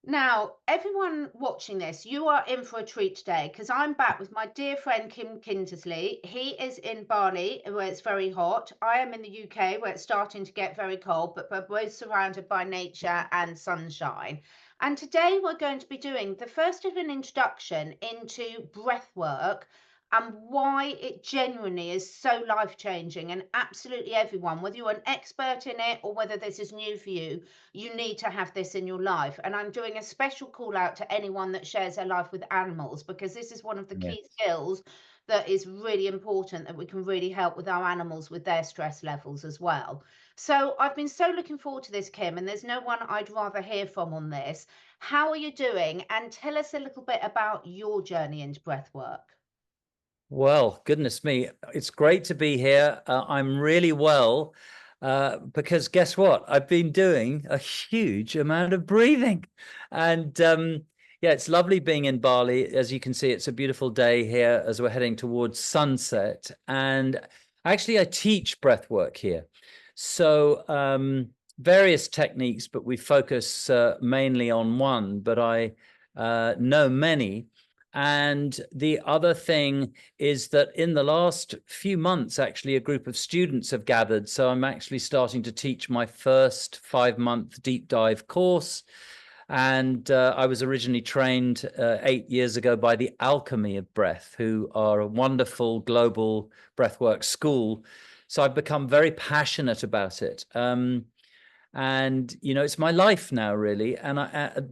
Now, everyone watching this, you are in for a treat today because I'm back with my dear friend Kim Kindersley. He is in Bali, where it's very hot. I am in the UK, where it's starting to get very cold, but we're both surrounded by nature and sunshine. And today we're going to be doing the first of an introduction into breath work and why it genuinely is so life changing. And absolutely everyone, whether you're an expert in it or whether this is new for you, you need to have this in your life. And I'm doing a special call out to anyone that shares their life with animals, because this is one of the Yeah. key skills that is really important, that we can really help with our animals with their stress levels as well. So I've been so looking forward to this, Kim, and there's no one I'd rather hear from on this. How are you doing? And tell us a little bit about your journey into breath work. Well, goodness me, it's great to be here. I'm really well because guess what? I've been doing a huge amount of breathing. And yeah, it's lovely being in Bali. As you can see, it's a beautiful day here as we're heading towards sunset. And actually, I teach breath work here. So various techniques, but we focus mainly on one, but I know many. And the other thing is that in the last few months, actually, a group of students have gathered. So I'm actually starting to teach my first 5-month deep dive course. And I was originally trained 8 years ago by the Alchemy of Breath, who are a wonderful global breathwork school. So I've become very passionate about it. And it's my life now, really. And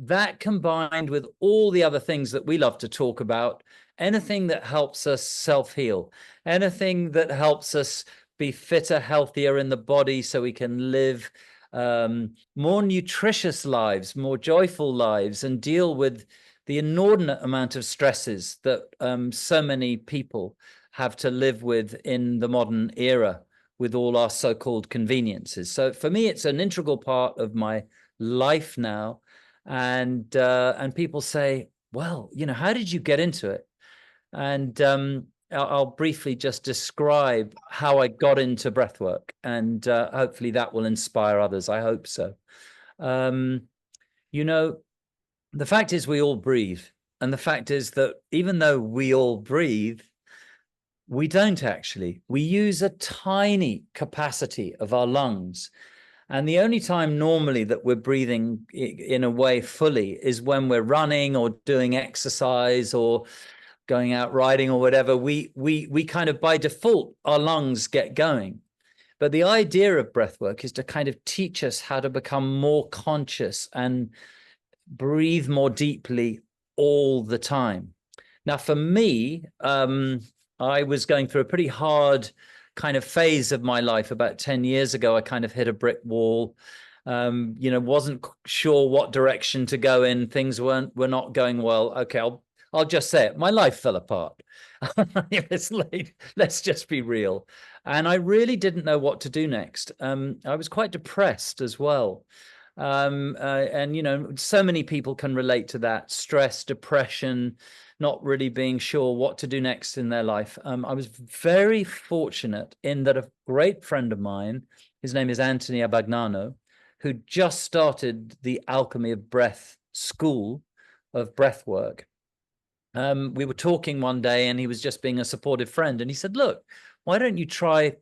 that combined with all the other things that we love to talk about, anything that helps us self-heal, anything that helps us be fitter, healthier in the body so we can live more nutritious lives, more joyful lives, and deal with the inordinate amount of stresses that so many people have to live with in the modern era, with all our so-called conveniences. So for me, it's an integral part of my life now. And people say, well, how did you get into it? And I'll briefly just describe how I got into breathwork, and hopefully that will inspire others. I hope so. Um, you know, the fact is we all breathe. And the fact is that even though we all breathe, we don't actually. We use a tiny capacity of our lungs. And the only time normally that we're breathing in a way fully is when we're running or doing exercise or going out riding or whatever. We kind of by default, our lungs get going. But the idea of breath work is to kind of teach us how to become more conscious and breathe more deeply all the time. Now, for me, I was going through a pretty hard kind of phase of my life about 10 years ago. I kind of hit a brick wall, wasn't sure what direction to go in. Things were not going well. Okay, I'll just say it. My life fell apart. Let's just be real. And I really didn't know what to do next. I was quite depressed as well. And so many people can relate to that: stress, depression, not really being sure what to do next in their life. I was very fortunate in that a great friend of mine, his name is Anthony Abagnano, who just started the Alchemy of Breath school of breath work. We were talking one day and he was just being a supportive friend, and he said, look, why don't you try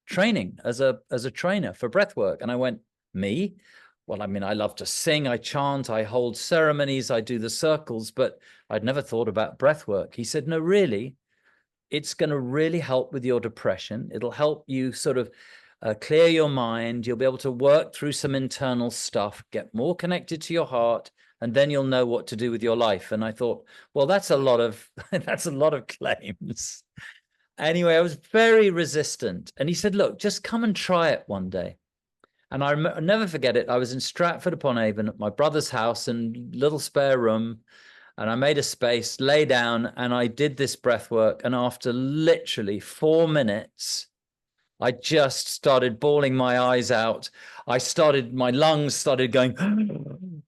training as a trainer for breath work? And I went, me? Well, I mean, I love to sing, I chant, I hold ceremonies, I do the circles, but I'd never thought about breath work. He said, no, really, it's going to really help with your depression. It'll help you sort of clear your mind. You'll be able to work through some internal stuff, get more connected to your heart, and then you'll know what to do with your life. And I thought, well, that's a lot of that's a lot of claims. Anyway, I was very resistant. And he said, look, just come and try it one day. And I'll never forget it. I was in Stratford upon Avon at my brother's house in a little spare room. And I made a space, lay down, and I did this breath work. And after literally 4 minutes, I just started bawling my eyes out. My lungs started going,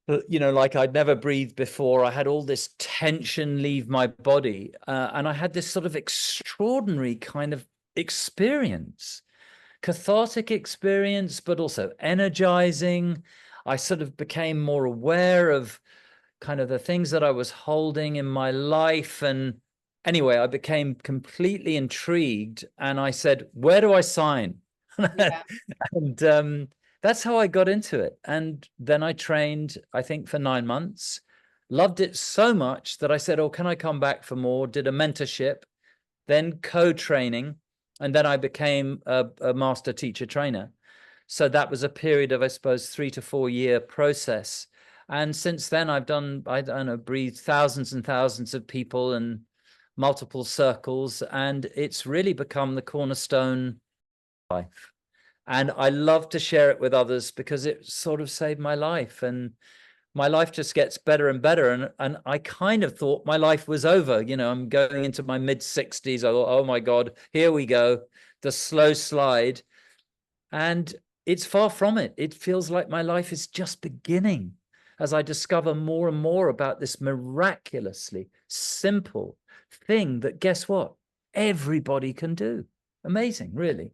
like I'd never breathed before. I had all this tension leave my body. And I had this sort of extraordinary kind of experience, cathartic experience, but also energizing. I sort of became more aware of kind of the things that I was holding in my life. And anyway, I became completely intrigued, and I said, where do I sign? Yeah. And that's how I got into it. And then I trained, I think, for 9 months, loved it so much that I said, oh, can I come back for more? Did a mentorship, then co-training, and then I became a master teacher trainer. So that was a period of, I suppose, 3 to 4 year process. And since then, I've done, I don't know, breathed thousands and thousands of people and multiple circles. And it's really become the cornerstone of life. And I love to share it with others because it sort of saved my life. And my life just gets better and better. And I kind of thought my life was over. You know, I'm going into my mid-60s. I thought, oh my God, here we go, the slow slide. And it's far from it. It feels like my life is just beginning as I discover more and more about this miraculously simple thing that, guess what, everybody can do. Amazing, really.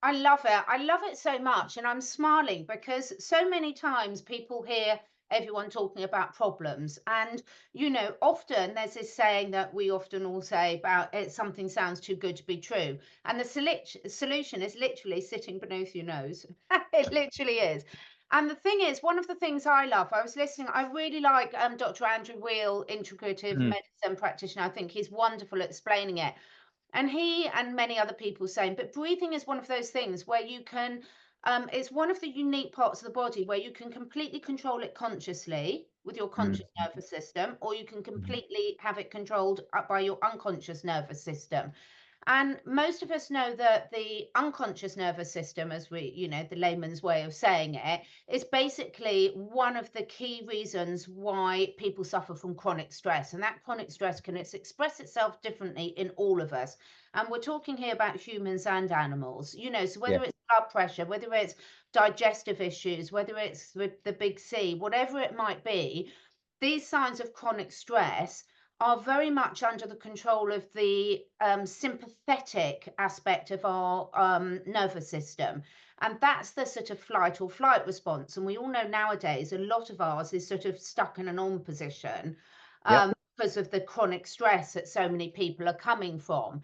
I love it. I love it so much. And I'm smiling because so many times people hear everyone talking about problems. And, you know, often there's this saying that we often all say about it, something sounds too good to be true. And the solution is literally sitting beneath your nose. It literally is. And the thing is, one of the things I love, I was listening, I really like Dr. Andrew Weil, integrative Mm. medicine practitioner. I think he's wonderful at explaining it. And he and many other people saying, but breathing is one of those things where you can, it's one of the unique parts of the body where you can completely control it consciously with your Mm. conscious nervous system, or you can Mm. completely have it controlled by your unconscious nervous system. And most of us know that the unconscious nervous system, as we, you know, the layman's way of saying it, is basically one of the key reasons why people suffer from chronic stress. And that chronic stress can express itself differently in all of us. And we're talking here about humans and animals, you know, so Yeah. whether it's blood pressure, whether it's digestive issues, whether it's with the big C, whatever it might be, these signs of chronic stress are very much under the control of the sympathetic aspect of our nervous system. And that's the sort of flight or flight response. And we all know nowadays a lot of ours is sort of stuck in an on position Yep. because of the chronic stress that so many people are coming from.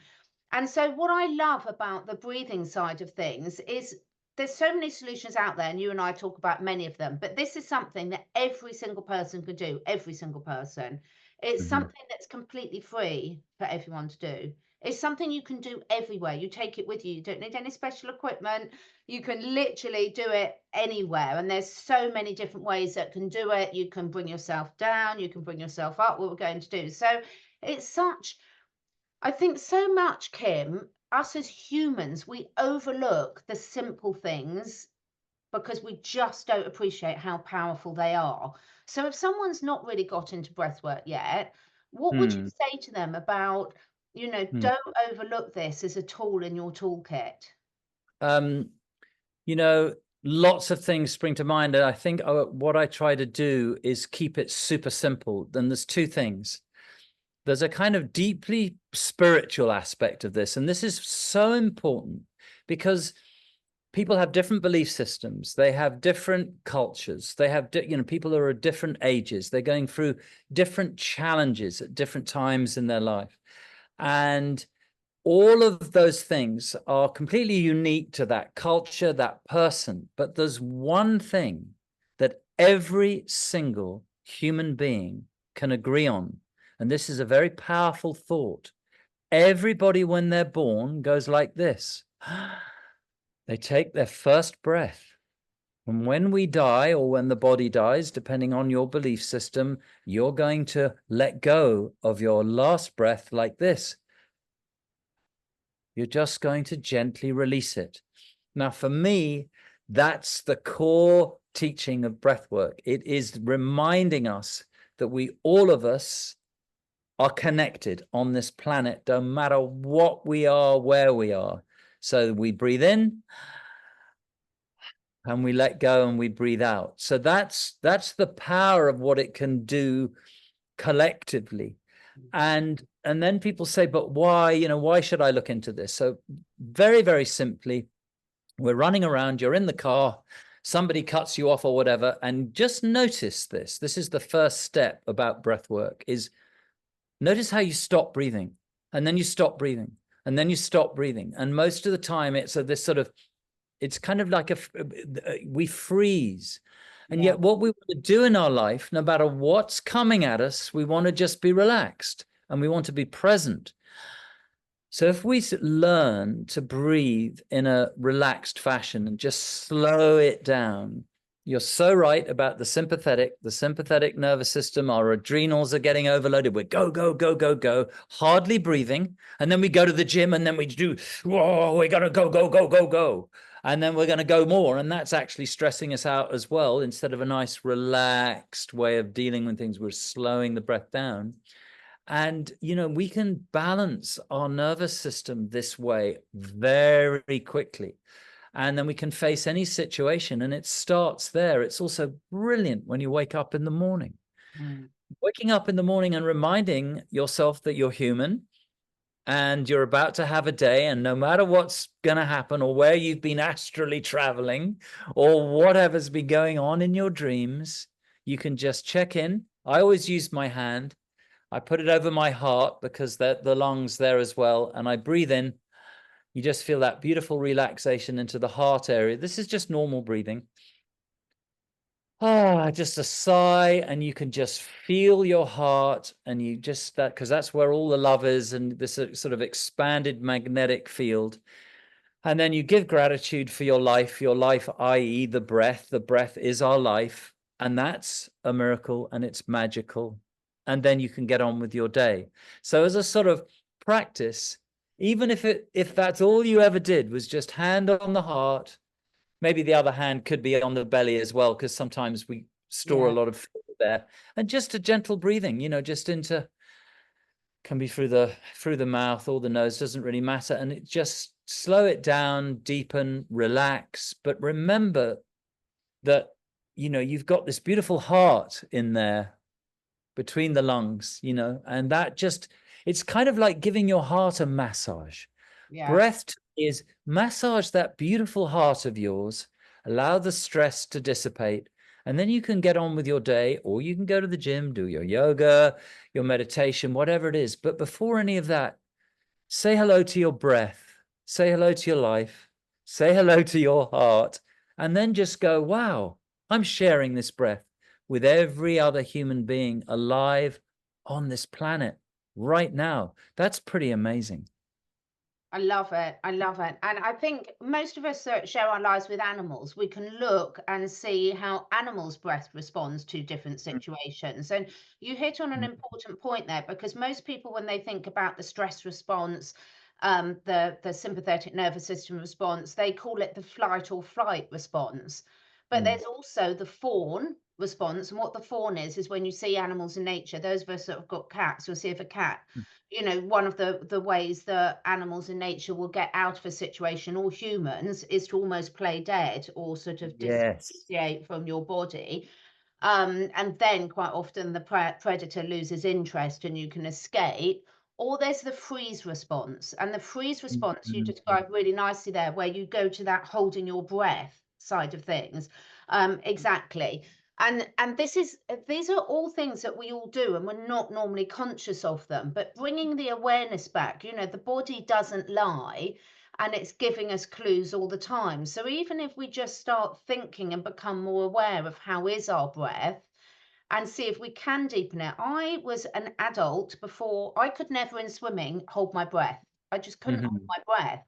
And so, what I love about the breathing side of things is there's so many solutions out there, and you and I talk about many of them, but this is something that every single person can do, every single person. It's Mm-hmm. something that's completely free for everyone to do. It's something you can do everywhere. You take it with you. You don't need any special equipment. You can literally do it anywhere. And there's so many different ways that can do it. You can bring yourself down, you can bring yourself up, what we're going to do. So it's such, I think so much, Kim, us as humans, we overlook the simple things because we just don't appreciate how powerful they are. So if someone's not really got into breathwork yet, what would you Mm. say to them about, you know, Mm. don't overlook this as a tool in your toolkit? Um, you know, lots of things spring to mind. And I think what I try to do is keep it super simple. Then there's two things. There's a kind of deeply spiritual aspect of this. And this is so important because people have different belief systems. They have different cultures. They have, you know, people are at different ages. They're going through different challenges at different times in their life. And all of those things are completely unique to that culture, that person. But there's one thing that every single human being can agree on. And this is a very powerful thought. Everybody, when they're born, goes like this. They take their first breath. And when we die, or when the body dies, depending on your belief system, you're going to let go of your last breath like this. You're just going to gently release it. Now, for me, that's the core teaching of breathwork. It is reminding us that we, all of us, are connected on this planet, no matter what we are, where we are. So we breathe in and we let go and we breathe out. So that's the power of what it can do collectively. And then people say, but why, you know, why should I look into this? So very, very simply, we're running around, you're in the car, somebody cuts you off or whatever, and just notice this. This is the first step about breath work, is notice how you stop breathing, and then you stop breathing, and then you stop breathing. And most of the time it's this sort of, it's kind of like we freeze. And yet what we want to do in our life, no matter what's coming at us, we want to just be relaxed and we want to be present. So if we learn to breathe in a relaxed fashion and just slow it down, you're so right about the sympathetic nervous system. Our adrenals are getting overloaded. We're go, go, go, go, go, hardly breathing. And then we go to the gym and then we do, whoa, we're going to go, go, go, go, go. And then we're going to go more. And that's actually stressing us out as well. Instead of a nice relaxed way of dealing with things, we're slowing the breath down. And, you know, we can balance our nervous system this way very quickly. And then we can face any situation. And it starts there. It's also brilliant when you wake up in the morning. Waking up in the morning and reminding yourself that you're human and you're about to have a day. And no matter what's going to happen or where you've been astrally traveling or whatever's been going on in your dreams, you can just check in. I always use my hand. I put it over my heart because the lungs there as well. And I breathe in. You just feel that beautiful relaxation into the heart area. This is just normal breathing. Just a sigh, and you can just feel your heart, and you just that, because that's where all the love is, and this sort of expanded magnetic field. And then you give gratitude for your life, i.e. the breath. The breath is our life, and that's a miracle, and it's magical. And then you can get on with your day. So as a sort of practice, even if that's all you ever did was just hand on the heart, maybe the other hand could be on the belly as well, because sometimes we store a lot of food there, and just a gentle breathing, you know, just into, can be through the mouth or the nose, doesn't really matter. And it just slow it down, deepen, relax. But remember that, you know, you've got this beautiful heart in there between the lungs, you know, and that just, it's kind of like giving your heart a massage. Breath is massage that beautiful heart of yours, allow the stress to dissipate, and then you can get on with your day, or you can go to the gym, do your yoga, your meditation, whatever it is. But before any of that, say hello to your breath, say hello to your life, say hello to your heart, and then just go, wow, I'm sharing this breath with every other human being alive on this planet right now. That's pretty amazing. I love it. I love it. And I think most of us that share our lives with animals, we can look and see how animals' breath responds to different situations. And you hit on an important point there, because most people, when they think about the stress response, the sympathetic nervous system response, they call it the flight or flight response. But there's also the fawn response. And what the fawn is when you see animals in nature, those of us that have got cats, you'll see if a cat, you know, one of the ways that animals in nature will get out of a situation, or humans, is to almost play dead or sort of dissociate from your body. And then quite often the predator loses interest and you can escape. Or there's the freeze response. And the freeze response you described really nicely there, where you go to that holding your breath side of things. Exactly. And these are all things that we all do, and we're not normally conscious of them. But bringing the awareness back, you know, the body doesn't lie, and it's giving us clues all the time. So even if we just start thinking and become more aware of how is our breath, and see if we can deepen it. I was an adult before, I could never in swimming hold my breath. I just couldn't hold my breath.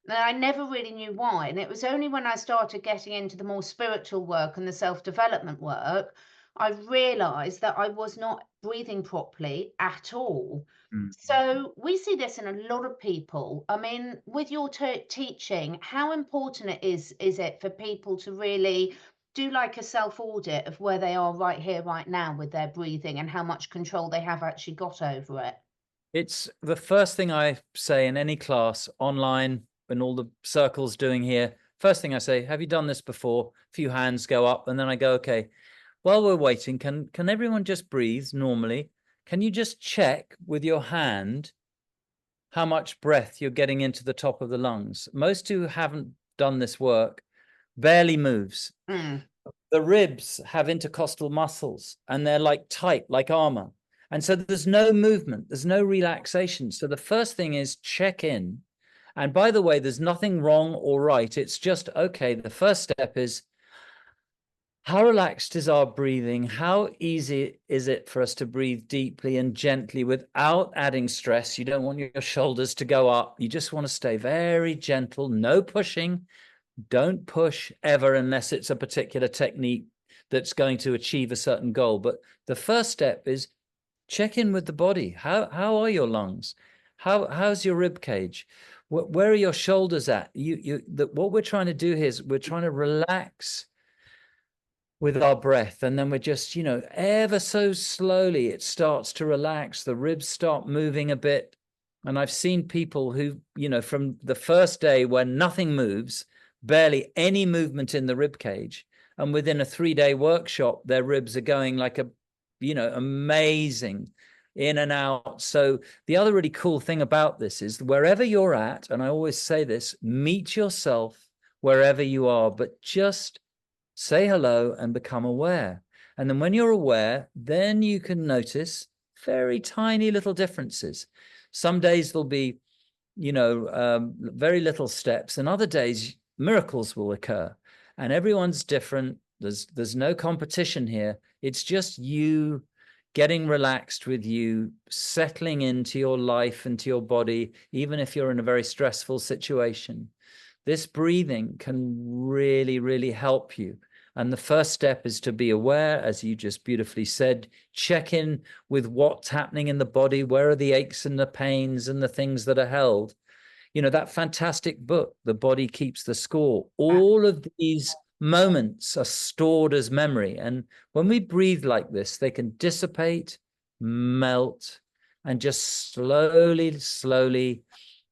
And I never really knew why. And it was only when I started getting into the more spiritual work and the self-development work, I realized that I was not breathing properly at all. So we see this in a lot of people. I mean, with your teaching, how important is it for people to really do like a self-audit of where they are right here, right now with their breathing, and how much control they have actually got over it? It's the first thing I say in any class, online, in all the circles doing here. First thing I say, have you done this before? A few hands go up, and then I go, okay, while we're waiting, can everyone just breathe normally? Can you just check with your hand how much breath you're getting into the top of the lungs? Most who haven't done this work barely moves. Mm. The ribs have intercostal muscles and they're like tight, like armor. And so there's no movement, there's no relaxation. So the first thing is check in. And by the way, there's nothing wrong or right. It's just, okay, the first step is, how relaxed is our breathing? How easy is it for us to breathe deeply and gently without adding stress? You don't want your shoulders to go up. You just want to stay very gentle, no pushing. Don't push ever unless it's a particular technique that's going to achieve a certain goal. But the first step is check in with the body. How are your lungs? How's your rib cage? Where are your shoulders at? What we're trying to do here is we're trying to relax with our breath, and then we're just, ever so slowly it starts to relax. The ribs start moving a bit. And I've seen people who, from the first day when nothing moves, barely any movement in the rib cage, and within a 3-day workshop, their ribs are going like amazing in and out. So the other really cool thing about this is wherever you're at, and I always say this, meet yourself wherever you are, but just say hello and become aware. And then when you're aware, then you can notice very tiny little differences. Some days there'll be, very little steps, and other days miracles will occur. And everyone's different. There's no competition here. It's just you getting relaxed with you, settling into your life, into your body, even if you're in a very stressful situation. This breathing can really, really help you. And the first step is to be aware, as you just beautifully said, check in with what's happening in the body. Where are the aches and the pains and the things that are held? That fantastic book, The Body Keeps the Score. All of these moments are stored as memory. And when we breathe like this, they can dissipate, melt, and just slowly, slowly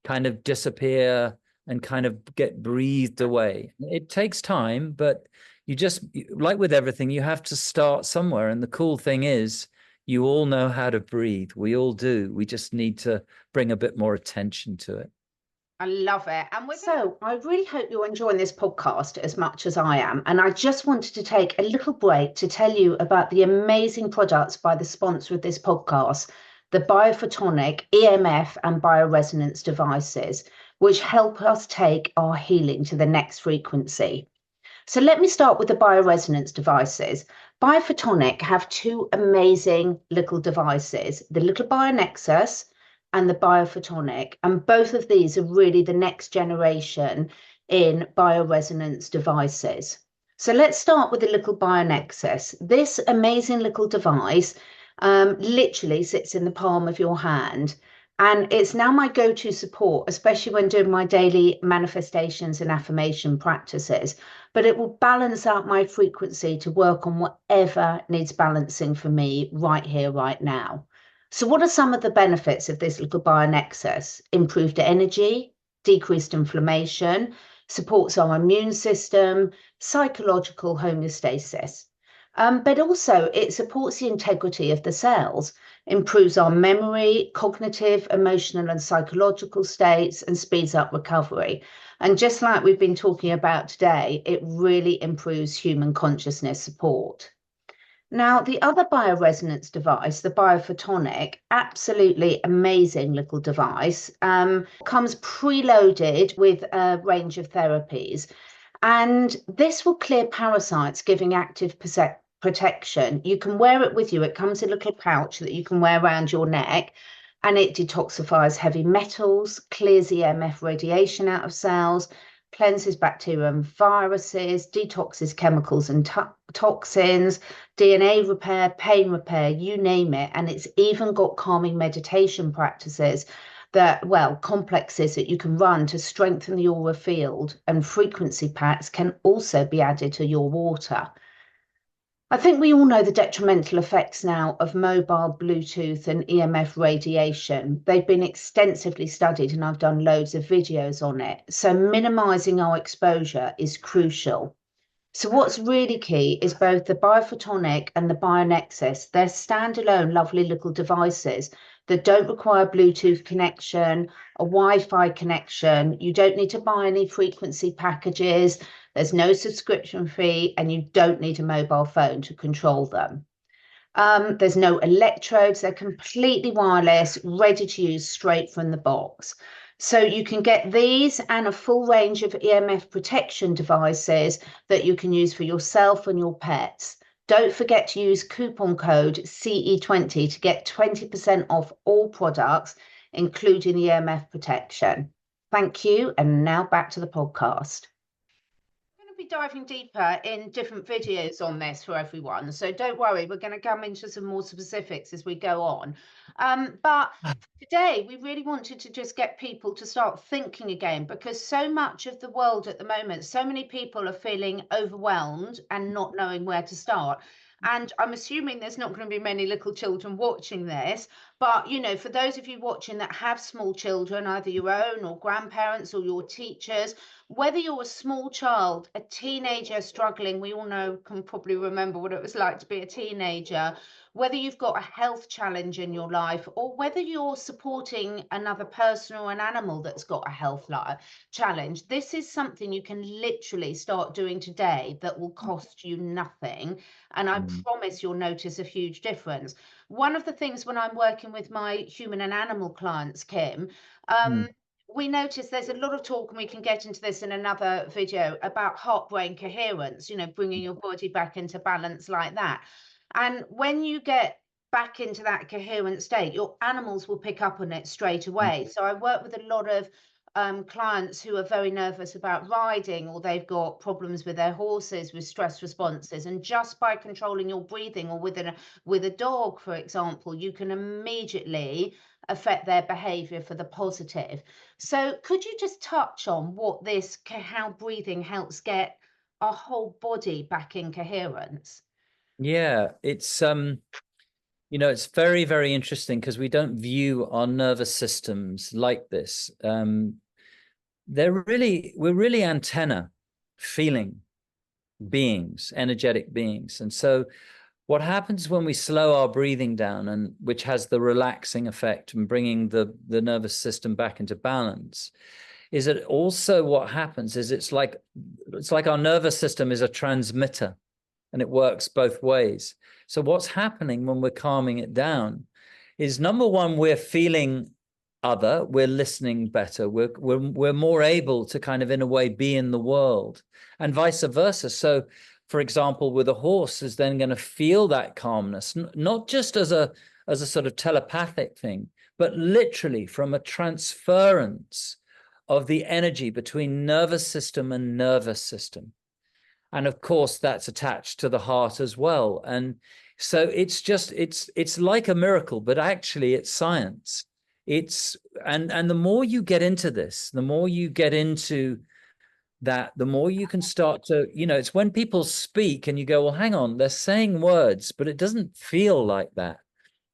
kind of disappear and kind of get breathed away. It takes time, but you just, like with everything, you have to start somewhere. And the cool thing is, you all know how to breathe. We all do. We just need to bring a bit more attention to it. I love it. So I really hope you're enjoying this podcast as much as I am. And I just wanted to take a little break to tell you about the amazing products by the sponsor of this podcast, the biophotonic EMF and bioresonance devices, which help us take our healing to the next frequency. So let me start with the bioresonance devices. Biophotonic have 2 amazing little devices, the little BioNexus and the biophotonic, and both of these are really the next generation in bioresonance devices. So let's start with the little BioNexus. This amazing little device literally sits in the palm of your hand. And it's now my go-to support, especially when doing my daily manifestations and affirmation practices. But it will balance out my frequency to work on whatever needs balancing for me right here, right now. So what are some of the benefits of this little BioNexus? Improved energy, decreased inflammation, supports our immune system, psychological homeostasis. But also it supports the integrity of the cells, improves our memory, cognitive, emotional and psychological states, and speeds up recovery. And just like we've been talking about today, it really improves human consciousness support. Now, the other bioresonance device, the biophotonic, absolutely amazing little device, comes preloaded with a range of therapies. And this will clear parasites, giving active protection. You can wear it with you. It comes in a little pouch that you can wear around your neck, and it detoxifies heavy metals, clears EMF radiation out of cells, cleanses bacteria and viruses, detoxes chemicals and toxins, DNA repair, pain repair, you name it. And it's even got calming meditation practices complexes that you can run to strengthen the aura field, and frequency packs can also be added to your water. I think we all know the detrimental effects now of mobile, Bluetooth and EMF radiation. They've been extensively studied and I've done loads of videos on it. So minimizing our exposure is crucial. So what's really key is both the biophotonic and the BioNexus. They're standalone, lovely little devices that don't require Bluetooth connection, a Wi-Fi connection. You don't need to buy any frequency packages. There's no subscription fee, and you don't need a mobile phone to control them. There's no electrodes. They're completely wireless, ready to use straight from the box. So you can get these and a full range of EMF protection devices that you can use for yourself and your pets. Don't forget to use coupon code CE20 to get 20% off all products, including the EMF protection. Thank you. And now back to the podcast. We're going to be diving deeper in different videos on this for everyone. So don't worry, we're going to come into some more specifics as we go on. But today, we really wanted to just get people to start thinking again, because so much of the world at the moment, so many people are feeling overwhelmed and not knowing where to start. And I'm assuming there's not going to be many little children watching this, but you know, for those of you watching that have small children, either your own or grandparents or your teachers, whether you're a small child, a teenager struggling, we all know, can probably remember what it was like to be a teenager, whether you've got a health challenge in your life, or whether you're supporting another person or an animal that's got a health challenge, this is something you can literally start doing today that will cost you nothing. And I promise you'll notice a huge difference. One of the things when I'm working with my human and animal clients, Kim, we notice there's a lot of talk, and we can get into this in another video, about heart-brain coherence, you know, bringing your body back into balance like that. And when you get back into that coherent state, your animals will pick up on it straight away. So I work with a lot of clients who are very nervous about riding, or they've got problems with their horses, with stress responses. And just by controlling your breathing, or with a dog, for example, you can immediately affect their behavior for the positive. So could you just touch on what how breathing helps get our whole body back in coherence? Yeah, it's you know, it's very, very interesting because we don't view our nervous systems like this. We're really antenna feeling beings, energetic beings. And so what happens when we slow our breathing down, and which has the relaxing effect and bringing the nervous system back into balance, is that also what happens is it's like our nervous system is a transmitter, and it works both ways. So what's happening when we're calming it down is, number one, we're feeling other, we're listening better, we're more able to kind of, in a way, be in the world, and vice versa. So for example, with a horse, is then going to feel that calmness, not just as a sort of telepathic thing, but literally from a transference of the energy between nervous system and nervous system. And of course, that's attached to the heart as well. And so it's like a miracle, but actually it's science. And the more you get into this, the more you get into that, the more you can start to, you know, it's when people speak and you go, well, hang on, they're saying words, but it doesn't feel like that.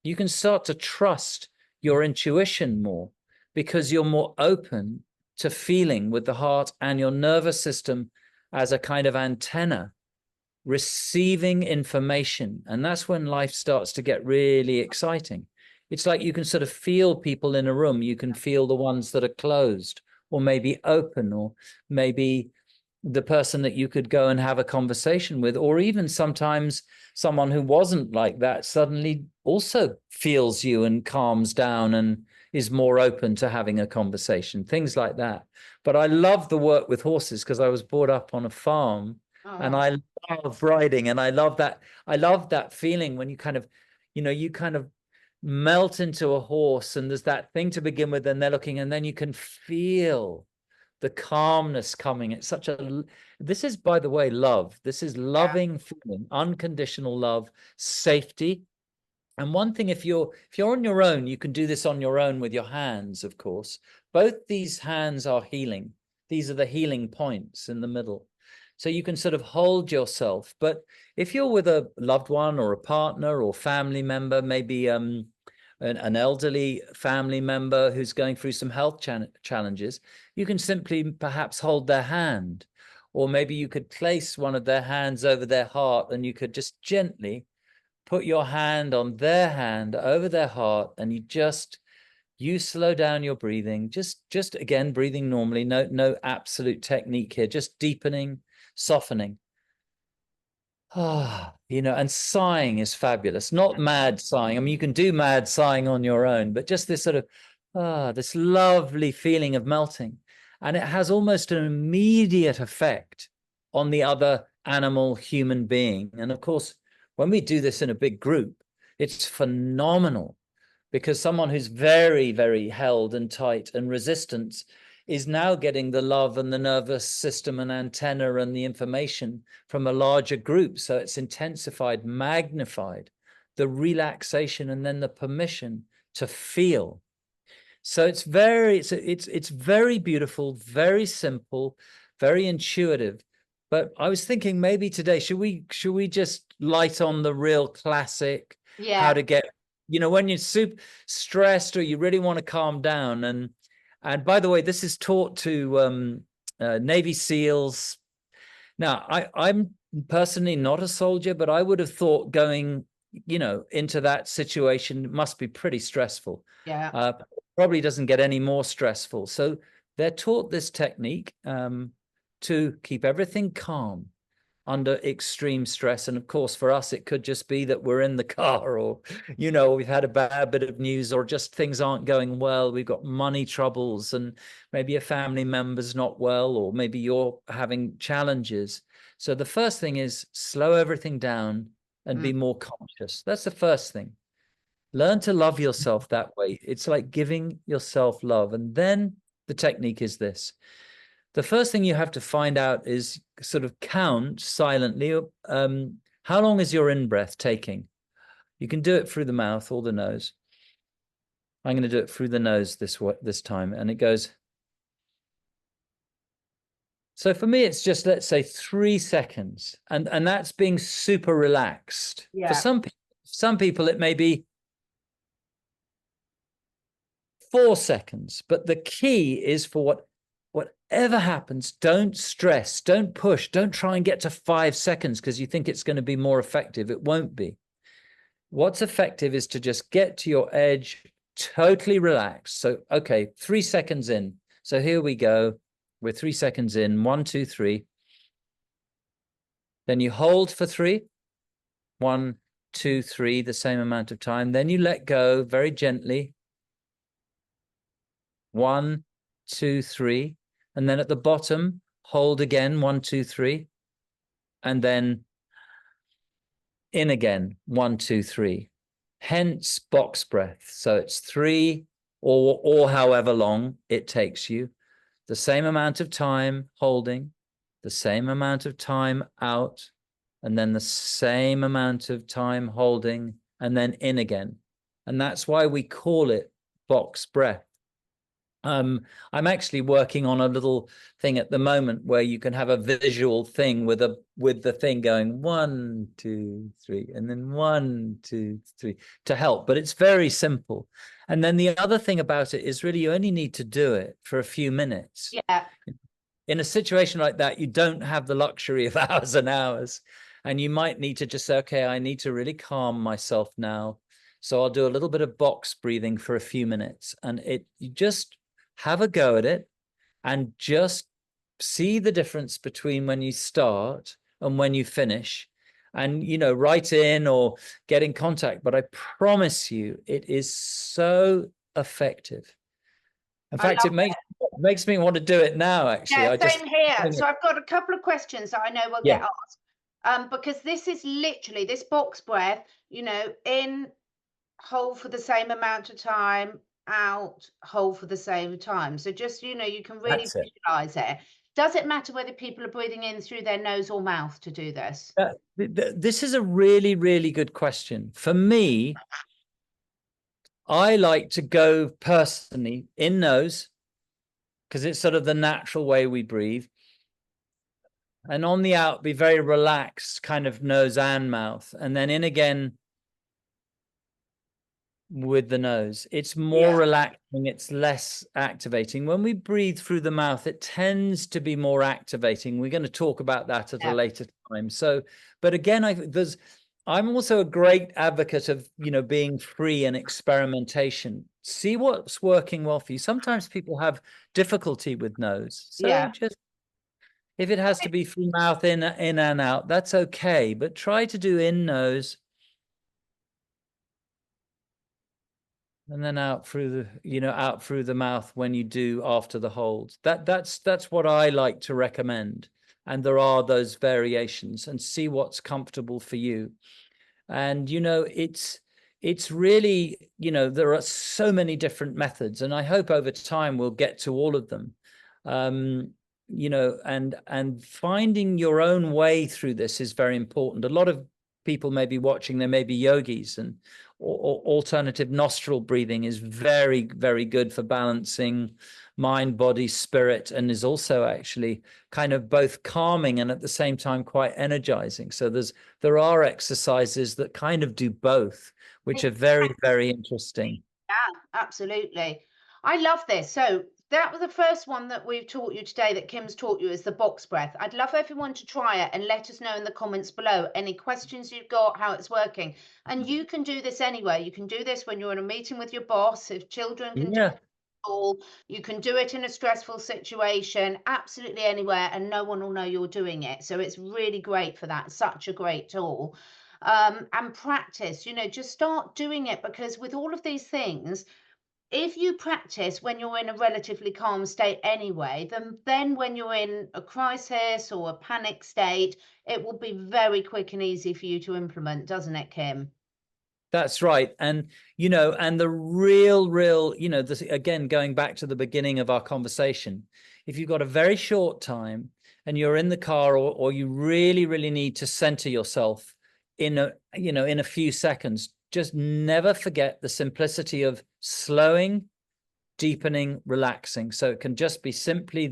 You can start to trust your intuition more, because you're more open to feeling with the heart and your nervous system as a kind of antenna receiving information. And that's when life starts to get really exciting. It's like you can sort of feel people in a room. You can feel the ones that are closed, or maybe open, or maybe the person that you could go and have a conversation with, or even sometimes someone who wasn't like that suddenly also feels you and calms down and is more open to having a conversation, things like that. But I love the work with horses because I was brought up on a farm. And I love riding, and I love that feeling when you kind of, you know, you kind of melt into a horse, and there's that thing to begin with, and they're looking, and then you can feel the calmness coming. It's such a, this is, by the way, love. This is loving feeling, unconditional love, safety. And one thing, if you're on your own, you can do this on your own with your hands, of course. Both these hands are healing. These are the healing points in the middle. So you can sort of hold yourself. But if you're with a loved one or a partner or family member, maybe an elderly family member who's going through some health challenges, you can simply perhaps hold their hand, or maybe you could place one of their hands over their heart, and you could just gently put your hand on their hand over their heart, and you slow down your breathing, just again breathing normally, no absolute technique here, just deepening, softening. You know, and sighing is fabulous. Not mad sighing. I mean, you can do mad sighing on your own, but just this sort of, this lovely feeling of melting. And it has almost an immediate effect on the other animal human being. And of course, when we do this in a big group, it's phenomenal, because someone who's very, very held and tight and resistant is now getting the love and the nervous system and antenna and the information from a larger group. So it's intensified, magnified the relaxation and then the permission to feel. So it's very beautiful, very simple, very intuitive. But I was thinking maybe today, should we just light on the real classic, how to get, you know, when you're super stressed or you really want to calm down. And by the way, this is taught to Navy SEALs. Now, I'm personally not a soldier, but I would have thought going, you know, into that situation must be pretty stressful. Yeah. Probably doesn't get any more stressful. So they're taught this technique to keep everything calm under extreme stress. And of course, for us, it could just be that we're in the car, or, you know, we've had a bad bit of news, or just things aren't going well. We've got money troubles, and maybe a family member's not well, or maybe you're having challenges. So the first thing is slow everything down and be more conscious. That's the first thing. Learn to love yourself that way. It's like giving yourself love. And then the technique is this. The first thing you have to find out is sort of count silently. How long is your in-breath taking? You can do it through the mouth or the nose. I'm going to do it through the nose this time. And it goes. So for me, it's just, let's say 3 seconds. And that's being super relaxed. Yeah. For some people, it may be 4 seconds. But the key is for whatever happens, don't stress, don't push, don't try and get to 5 seconds because you think it's going to be more effective. It won't be. What's effective is to just get to your edge, totally relaxed. So, okay, 3 seconds in. So here we go. We're 3 seconds in. 1, 2, 3. Then you hold for 3. 1, 2, 3, the same amount of time. Then you let go very gently. 1, 2, 3. And then at the bottom, hold again, 1, 2, 3. And then in again, 1, 2, 3. Hence box breath. So it's 3 or however long it takes you. The same amount of time holding, the same amount of time out, and then the same amount of time holding, and then in again. And that's why we call it box breath. I'm actually working on a little thing at the moment where you can have a visual thing with the thing going 1, 2, 3, and then 1, 2, 3 to help. But it's very simple. And then the other thing about it is really you only need to do it for a few minutes. Yeah. In a situation like that, you don't have the luxury of hours and hours. And you might need to just say, okay, I need to really calm myself now. So I'll do a little bit of box breathing for a few minutes. And you just have a go at it and just see the difference between when you start and when you finish, and, you know, write in or get in contact. But I promise you, it is so effective. In fact, it makes me want to do it now, actually. Yeah, same here. So I've got a couple of questions that I know will get asked. Because this is literally this box breath, you know, in, hold for the same amount of time, out, hold for the same time. So just, you know, you can really visualize it. Does it matter whether people are breathing in through their nose or mouth to do this? This is a really, really good question. For me, I like to go personally in nose because it's sort of the natural way we breathe. And on the out, be very relaxed, kind of nose and mouth. And then in again with the nose. It's more relaxing, it's less activating. When we breathe through the mouth, it tends to be more activating. We're going to talk about that at a later time. So, but again, I'm also a great advocate of, you know, being free and experimentation. See what's working well for you. Sometimes people have difficulty with nose. So just, If it has to be through mouth, in and out, that's okay. But try to do in nose and then out through the, out through the mouth when you do after the holds. That's what I like to recommend. And there are those variations, and see what's comfortable for you. And, it's really, there are so many different methods, and I hope over time we'll get to all of them. And finding your own way through this is very important. A lot of people may be watching, they may be yogis, and or alternative nostril breathing is very, very good for balancing mind, body, spirit, and is also actually kind of both calming and at the same time quite energizing. So there are exercises that kind of do both, which are very, very interesting. Yeah, absolutely. I love this. So that was the first one that we've taught you today, that Kim's taught you, is the box breath. I'd love everyone to try it and let us know in the comments below any questions you've got, how it's working. And you can do this anywhere. You can do this when you're in a meeting with your boss, if children can do Yeah. it. You can do it in a stressful situation, absolutely anywhere, and no one will know you're doing it. So it's really great for that. Such a great tool. And practice, just start doing it, because with all of these things, if you practice when you're in a relatively calm state anyway, then when you're in a crisis or a panic state, it will be very quick and easy for you to implement, doesn't it, Kim? That's right. And, and the real, this, again, going back to the beginning of our conversation, if you've got a very short time and you're in the car, or you really, really need to center yourself in a few seconds, just never forget the simplicity of slowing, deepening, relaxing. So it can just be simply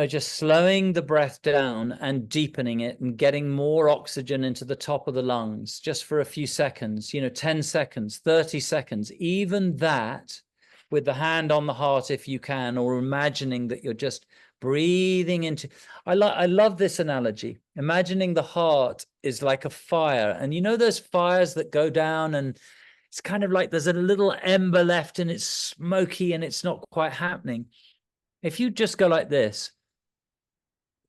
just slowing the breath down and deepening it and getting more oxygen into the top of the lungs just for a few seconds, 10 seconds, 30 seconds, even that, with the hand on the heart if you can, or imagining that you're just breathing into. I love this analogy. Imagining the heart is like a fire, and those fires that go down, and it's kind of like there's a little ember left and it's smoky and it's not quite happening. If you just go like this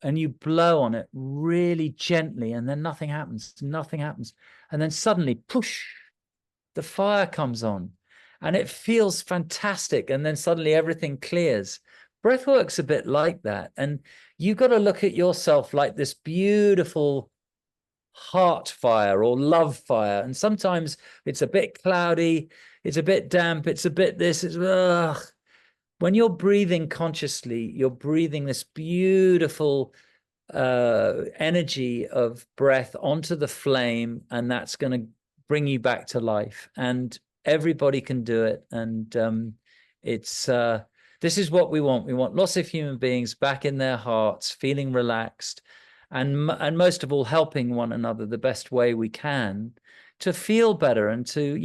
and you blow on it really gently, and then nothing happens, and then suddenly, push, the fire comes on and it feels fantastic, and then suddenly everything clears. Breathwork's a bit like that, and you've got to look at yourself like this beautiful heart fire or love fire, and sometimes it's a bit cloudy, it's a bit damp, it's a bit this, when you're breathing consciously, you're breathing this beautiful energy of breath onto the flame, and that's going to bring you back to life. And everybody can do it. And this is what we want. We want lots of human beings back in their hearts, feeling relaxed, and most of all, helping one another the best way we can to feel better, and to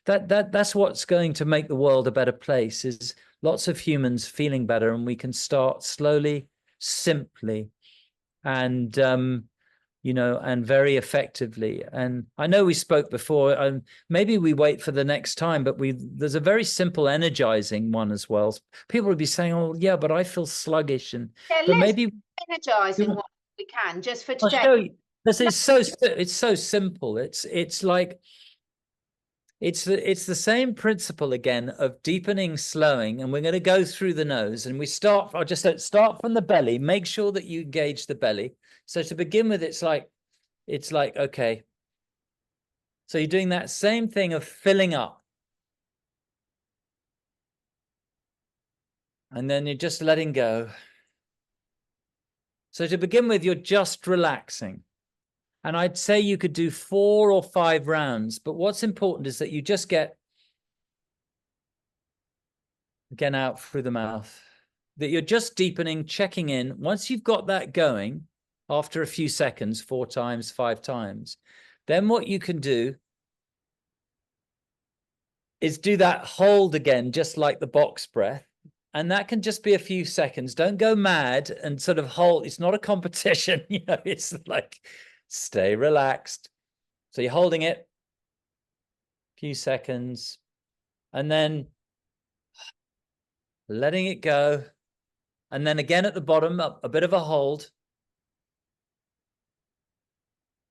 that's what's going to make the world a better place, is lots of humans feeling better. And we can start slowly, simply, and and very effectively. And I know we spoke before, and maybe we wait for the next time, but there's a very simple energizing one as well. People would be saying, oh yeah, but I feel sluggish, and Yeah, but let's maybe energizing what we can just for I'll today. show you. It's so simple. It's like it's the same principle again of deepening, slowing, and we're going to go through the nose, and I'll just start from the belly. Make sure that you engage the belly. So to begin with, it's like okay. So you're doing that same thing of filling up, and then you're just letting go. So to begin with, you're just relaxing. And I'd say you could do 4 or 5 rounds, but what's important is that you just get, again, out through the mouth, that you're just deepening, checking in. Once you've got that going, after a few seconds, 4 times, 5 times, then what you can do is do that hold again, just like the box breath. And that can just be a few seconds. Don't go mad and sort of hold. It's not a competition, it's like, stay relaxed. So you're holding it a few seconds, and then letting it go, And then again at the bottom, a bit of a hold.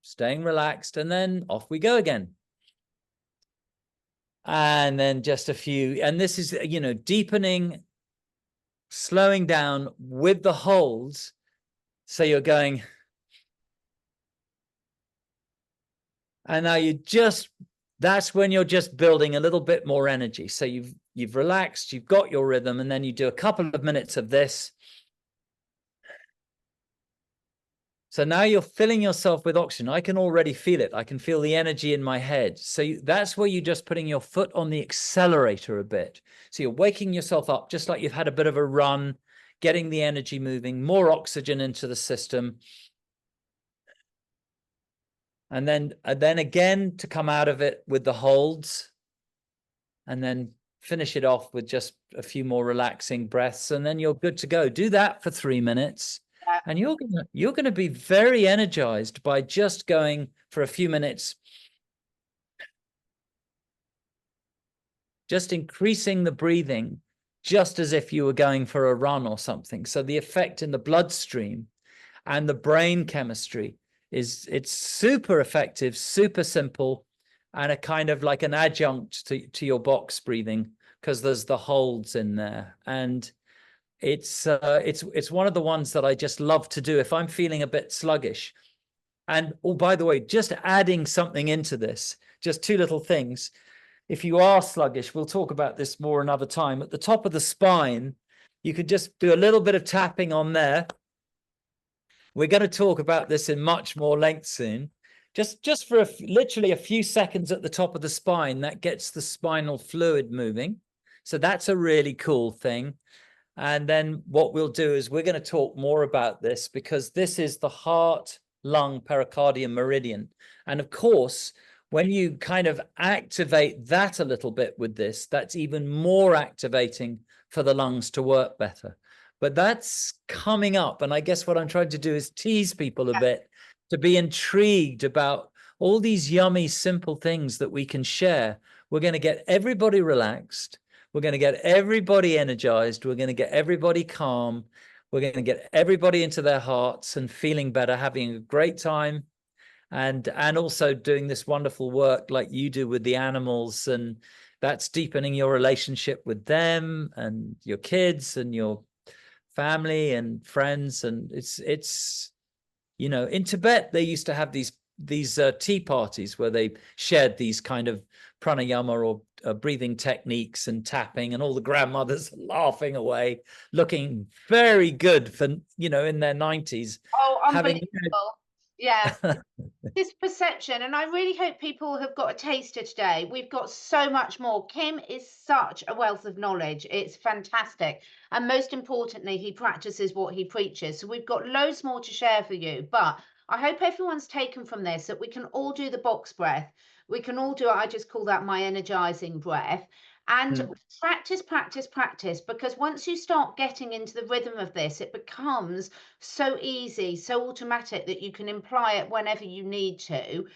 Staying relaxed, and then off we go again. And then just a few, and this is, you know, deepening, slowing down with the holds. So you're going, and now you just, that's when you're just building a little bit more energy. So you've relaxed, you've got your rhythm, and then you do a couple of minutes of this. So now you're filling yourself with oxygen. I can already feel it. I can feel the energy in my head. So that's where you're just putting your foot on the accelerator a bit. So you're waking yourself up, just like you've had a bit of a run, getting the energy moving, more oxygen into the system. And then again, to come out of it with the holds, and then finish it off with just a few more relaxing breaths. And then you're good to go. Do that for 3 minutes. And you're gonna be very energized by just going for a few minutes, just increasing the breathing, just as if you were going for a run or something. So the effect in the bloodstream and the brain chemistry it's super effective, super simple, and a kind of like an adjunct to your box breathing, because there's the holds in there. And it's one of the ones that I just love to do if I'm feeling a bit sluggish. And oh, by the way, just adding something into this, just 2 little things. If you are sluggish, we'll talk about this more another time. At the top of the spine, you could just do a little bit of tapping on there. We're going to talk about this in much more length soon. Just for literally a few seconds at the top of the spine, that gets the spinal fluid moving. So that's a really cool thing. And then what we'll do is we're going to talk more about this, because this is the heart, lung, pericardium meridian. And of course, when you kind of activate that a little bit with this, that's even more activating for the lungs to work better. But that's coming up. And I guess what I'm trying to do is tease people a bit to be intrigued about all these yummy, simple things that we can share. We're going to get everybody relaxed. We're going to get everybody energized. We're going to get everybody calm. We're going to get everybody into their hearts and feeling better, having a great time, and also doing this wonderful work like you do with the animals. And that's deepening your relationship with them and your kids and your family and friends. And it's you know, in Tibet, they used to have these tea parties where they shared these kind of pranayama or breathing techniques and tapping, and all the grandmothers laughing away, looking very good for, you know, in their 90s. Oh, unbelievable. Yeah. This perception, and I really hope people have got a taster today. We've got so much more. Kim is such a wealth of knowledge. It's fantastic. And most importantly, he practices what he preaches. So we've got loads more to share for you. But I hope everyone's taken from this that we can all do the box breath. We can all do it. I just call that my energizing breath. And practice, practice, practice, because once you start getting into the rhythm of this, it becomes so easy, so automatic that you can apply it whenever you need to.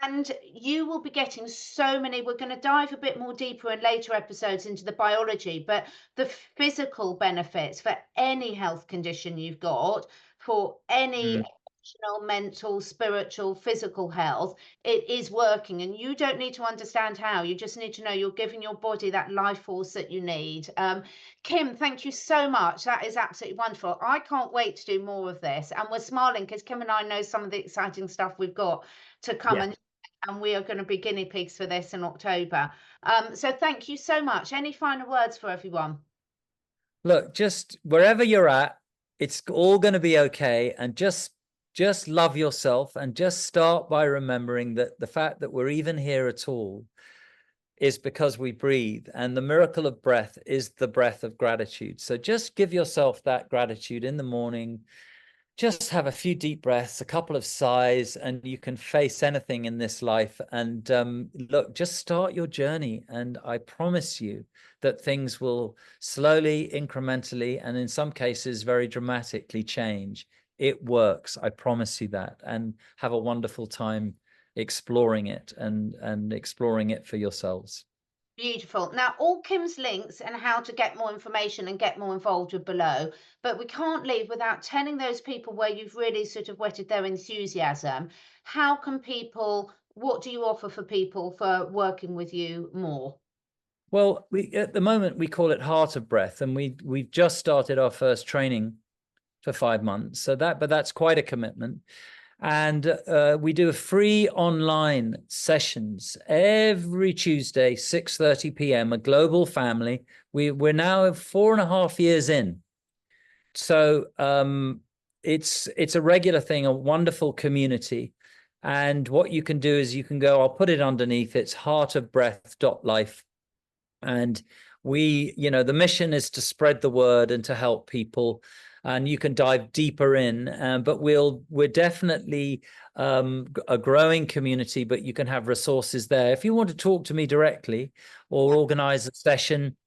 And you will be getting so many. We're going to dive a bit more deeper in later episodes into the biology, but the physical benefits for any health condition you've got, for any emotional, mental, spiritual, physical health, it is working. And you don't need to understand how. You just need to know you're giving your body that life force that you need. Kim, thank you so much. That is absolutely wonderful. I can't wait to do more of this. And we're smiling because Kim and I know some of the exciting stuff we've got to come, and we are going to be guinea pigs for this in October. So thank you so much. Any final words for everyone? Look, just wherever you're at, it's all going to be okay. And just love yourself, and just start by remembering that the fact that we're even here at all is because we breathe, and the miracle of breath is the breath of gratitude. So just give yourself that gratitude in the morning. Just have a few deep breaths, a couple of sighs, and you can face anything in this life. And look, just start your journey. And I promise you that things will slowly, incrementally, and in some cases, very dramatically change. It works. I promise you that. And have a wonderful time exploring it and exploring it for yourselves. Beautiful. Now, all Kim's links and how to get more information and get more involved are below, but we can't leave without telling those people where you've really sort of whetted their enthusiasm. How can people, what do you offer for people for working with you more? Well, at the moment we call it Heart of Breath, and we've just started our first training for 5 months. So that's quite a commitment. And we do a free online sessions every Tuesday, 6:30 p.m. A global family. We're now 4.5 years in, so it's a regular thing, a wonderful community. And what you can do is you can go. I'll put it underneath. It's CatherineEdwards.life. And the mission is to spread the word and to help people. And you can dive deeper in, but we're definitely a growing community, but you can have resources there. If you want to talk to me directly or organize a session,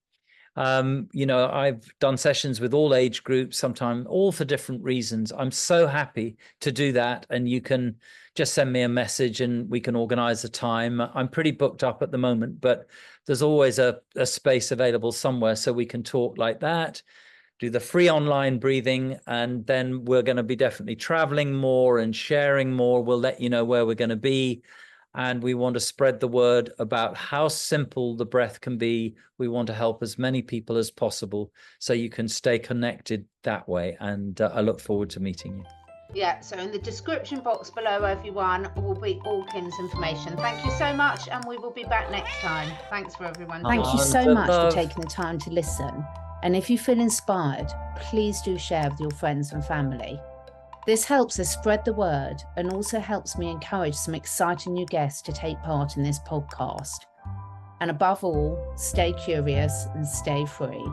I've done sessions with all age groups, sometimes all for different reasons. I'm so happy to do that. And you can just send me a message and we can organize a time. I'm pretty booked up at the moment, but there's always a space available somewhere so we can talk like that, do the free online breathing, and then we're going to be definitely traveling more and sharing more. We'll let you know where we're going to be. And we want to spread the word about how simple the breath can be. We want to help as many people as possible so you can stay connected that way. And I look forward to meeting you. Yeah, so in the description box below, everyone, will be all Kim's information. Thank you so much, and we will be back next time. Thanks for everyone. Thank you so much for taking the time to listen. And if you feel inspired, please do share with your friends and family. This helps us spread the word and also helps me encourage some exciting new guests to take part in this podcast. And above all, stay curious and stay free.